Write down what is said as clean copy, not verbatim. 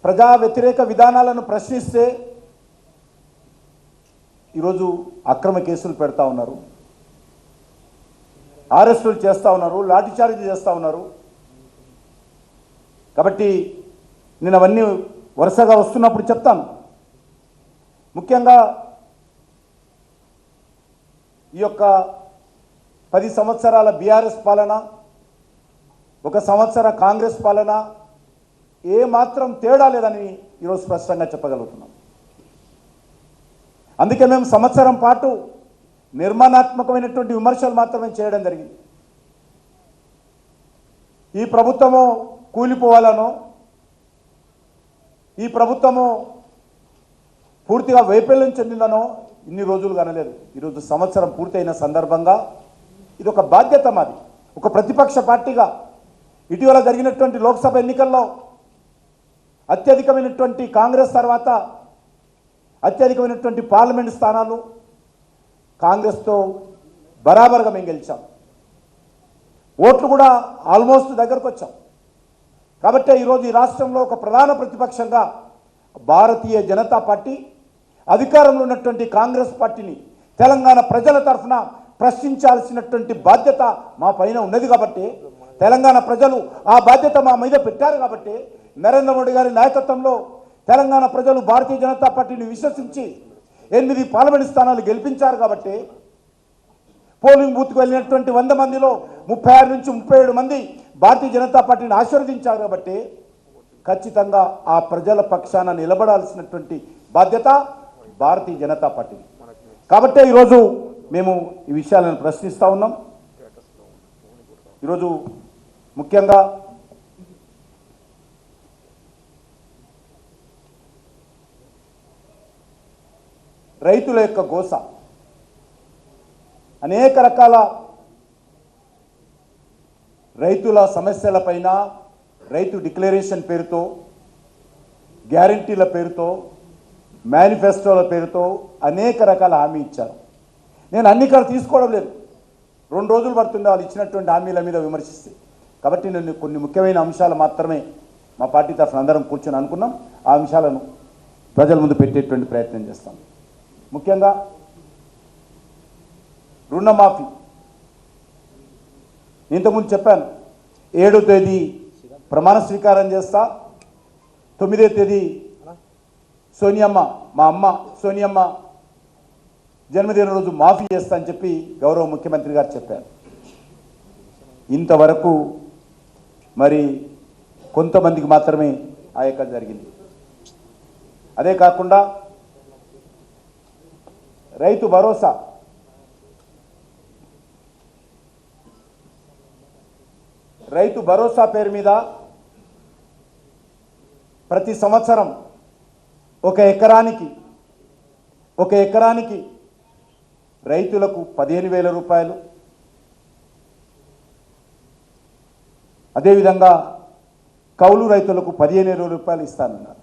ప్రజా వ్యతిరేక విధానాలను ప్రశ్నిస్తే ఈరోజు అక్రమ కేసులు పెడతా ఉన్నారు, అరెస్టులు చేస్తూ ఉన్నారు, లాఠీచార్జ్ చేస్తూ ఉన్నారు. కాబట్టి నేను అవన్నీ వరుసగా వస్తున్నప్పుడు చెప్తాను. ముఖ్యంగా ఈ యొక్క 10 సంవత్సరాల బీఆర్ఎస్ పాలన, 1 సంవత్సర కాంగ్రెస్ పాలన ఏమాత్రం తేడా లేదని ఈరోజు స్పష్టంగా చెప్పగలుగుతున్నాం. అందుకే మేము సంవత్సరం పాటు నిర్మాణాత్మకమైనటువంటి విమర్శలు మాత్రమే చేయడం జరిగింది. ఈ ప్రభుత్వము కూలిపోవాలనో, ఈ ప్రభుత్వము పూర్తిగా వైఫల్యం చెందిందనో ఇన్ని రోజులు కనలేదు. ఈరోజు సంవత్సరం పూర్తయిన సందర్భంగా ఇది ఒక బాధ్యత మాది. ఒక ప్రతిపక్ష పార్టీగా ఇటీవల జరిగినటువంటి లోక్సభ ఎన్నికల్లో అత్యధికమైనటువంటి కాంగ్రెస్ తర్వాత అత్యధికమైనటువంటి పార్లమెంట్ స్థానాలు కాంగ్రెస్తో బరాబర్గా మేము గెలిచాం. ఓట్లు కూడా ఆల్మోస్ట్ దగ్గరకు వచ్చాం. కాబట్టి ఈరోజు ఈ రాష్ట్రంలో ఒక ప్రధాన ప్రతిపక్షంగా భారతీయ జనతా పార్టీ అధికారంలో ఉన్నటువంటి కాంగ్రెస్ పార్టీని తెలంగాణ ప్రజల తరఫున ప్రశ్నించాల్సినటువంటి బాధ్యత మా పైన ఉన్నది. కాబట్టి తెలంగాణ ప్రజలు ఆ బాధ్యత మా మీద పెట్టారు. కాబట్టి నరేంద్ర మోడీ గారి నాయకత్వంలో తెలంగాణ ప్రజలు భారతీయ జనతా పార్టీని విశ్వసించి 8 పార్లమెంట్ స్థానాలు గెలిపించారు. కాబట్టి పోలింగ్ బూత్కు వెళ్ళినటువంటి 100 మందిలో 36 నుంచి 37 మంది భారతీయ జనతా పార్టీని ఆశీర్వదించారు. కాబట్టి ఖచ్చితంగా ఆ ప్రజల పక్షాన నిలబడాల్సినటువంటి బాధ్యత భారతీయ జనతా పార్టీ. కాబట్టి ఈరోజు మేము ఈ విషయాలను ప్రశ్నిస్తూ ఉన్నాం. ఈరోజు ముఖ్యంగా రైతుల యొక్క గోస, అనేక రకాల రైతుల సమస్యలపైన రైతు డిక్లరేషన్ పేరుతో, గ్యారంటీల పేరుతో, మేనిఫెస్టోల పేరుతో అనేక రకాల హామీ ఇచ్చారు. నేను అన్ని కాదు తీసుకోవడం లేదు, 2 రోజులు పడుతుంది వాళ్ళు ఇచ్చినటువంటి హామీల మీద విమర్శిస్తే. కాబట్టి నేను కొన్ని ముఖ్యమైన అంశాలు మాత్రమే మా పార్టీ తరఫున అందరం కూర్చొని అనుకున్నాం. ఆ అంశాలను ప్రజల ముందు పెట్టేటువంటి ప్రయత్నం చేస్తాం. ముఖ్యంగా రుణమాఫీ. ఇంతకుముందు చెప్పాను, 7వ తేదీ ప్రమాణ స్వీకారం చేస్తా, 9వ తేదీ సోనియమ్మ, మా అమ్మ సోనియమ్మ జన్మదిన రోజు మాఫీ చేస్తా అని చెప్పి గౌరవ ముఖ్యమంత్రి గారు చెప్పారు. ఇంతవరకు మరి కొంతమందికి మాత్రమే ఆ యొక్క జరిగింది. అదే కాకుండా రైతు భరోసా, రైతు భరోసా పేరు మీద ప్రతి సంవత్సరం ఒక ఎకరానికి రైతులకు 15,000 రూపాయలు, అదేవిధంగా కౌలు రైతులకు 15,000 రూపాయలు ఇస్తానన్నారు.